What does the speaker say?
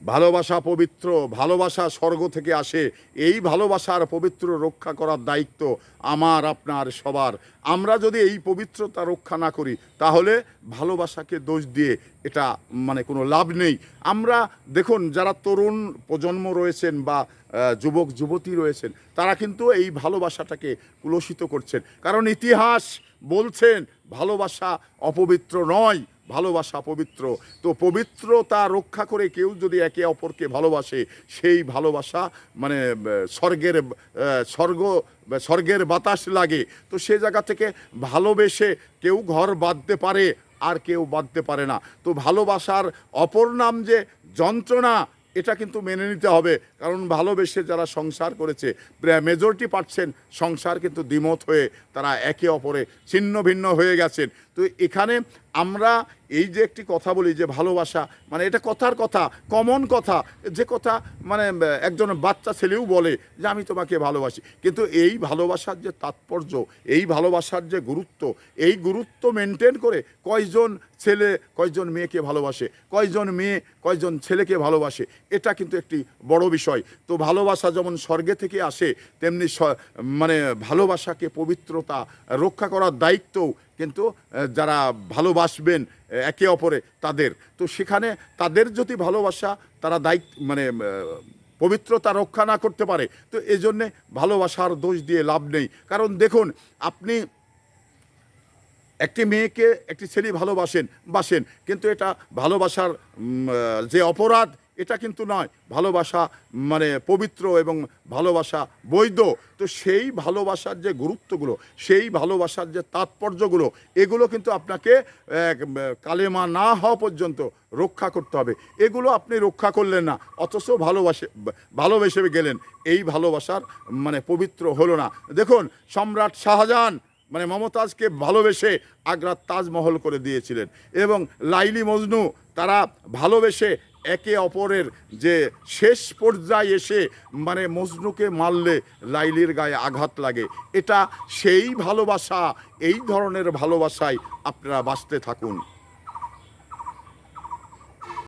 ভালোবাসা পবিত্র, ভালোবাসা স্বর্গ থেকে আসে। এই ভালোবাসার পবিত্র রক্ষা করার দায়িত্ব আমার, আপনার, সবার। আমরা যদি এই পবিত্রতা রক্ষা না করি তাহলে ভালোবাসাকে দোষ দিয়ে এটা মানে কোনো লাভ নেই। আমরা দেখুন, যারা তরুণ প্রজন্ম রয়েছেন বা যুবক যুবতী রয়েছেন, তারা কিন্তু এই ভালোবাসাটাকে কুলসিত করছেন। কারণ ইতিহাস বলছেন ভালোবাসা অপবিত্র নয়, ভালোবাসা পবিত্র। তো পবিত্রতা রক্ষা করে কেউ যদি একে অপরকে ভালোবাসে, সেই ভালোবাসা মানে স্বর্গের বাতাস লাগে। তো সে জায়গা থেকে ভালোবেসে কেউ ঘর বাঁধতে পারে, আর কেউ বাঁধতে পারে না। তো ভালোবাসার অপর নাম যে যন্ত্রণা, এটা কিন্তু মেনে নিতে হবে। কারণ ভালোবেসে যারা সংসার করেছে, মেজরিটি পার্সেন্ট সংসার কিন্তু দ্বিমত হয়ে তারা একে অপরে ছিন্ন ভিন্ন হয়ে গেছেন। তো এখানে আমরা এই যে একটি কথা বলি যে ভালোবাসা মানে এটা কথার কথা, কমন কথা, যে কথা মানে একজন বাচ্চা ছেলেও বলে যে আমি তোমাকে ভালোবাসি। কিন্তু এই ভালোবাসার যে তাৎপর্য, এই ভালোবাসার যে গুরুত্ব, এই গুরুত্ব মেনটেন করে কয়জন ছেলে কয়জন মেয়েকে ভালোবাসে, কয়জন মেয়ে কয়জন ছেলেকে ভালোবাসে, এটা কিন্তু একটি বড় বিষয়। তো ভালোবাসা যেমন স্বর্গে থেকে আসে, তেমনি মানে ভালোবাসাকে পবিত্রতা রক্ষা করার দায়িত্বও কিন্তু যারা ভালোবাসবেন একে অপরে তাদের। তো সেখানে তাদের যদি ভালোবাসা তারা দায়িত্ব মানে পবিত্রতা রক্ষা না করতে পারে, তো এজন্যে ভালোবাসার দোষ দিয়ে লাভ নেই। কারণ দেখুন, আপনি একটি মেয়েকে একটি ছেলে বাসেন, কিন্তু এটা ভালোবাসার যে অপরাধ এটা কিন্তু নয়। ভালোবাসা মানে পবিত্র এবং ভালোবাসা বৈধ। তো সেই ভালোবাসার যে গুরুত্বগুলো, সেই ভালোবাসার যে তাৎপর্যগুলো, এগুলো কিন্তু আপনাকে কালেমা না হওয়া পর্যন্ত রক্ষা করতে হবে। এগুলো আপনি রক্ষা করলেন না, অথচ ভালোবেসে গেলেন, এই ভালোবাসার মানে পবিত্র হলো না। দেখুন, সম্রাট শাহজাহান মানে মমতাজকে ভালোবেসে আগ্রার তাজমহল করে দিয়েছিলেন, এবং লাইলি মজনু তারা ভালোবেসে একে অপরের যে শেষ পর্যায়ে এসে মানে মজনুকে মারলে লাইলির গায়ে আঘাত লাগে। এটা সেই ভালোবাসা। এই ধরনের ভালোবাসায় আপনারা বাঁচতে থাকুন।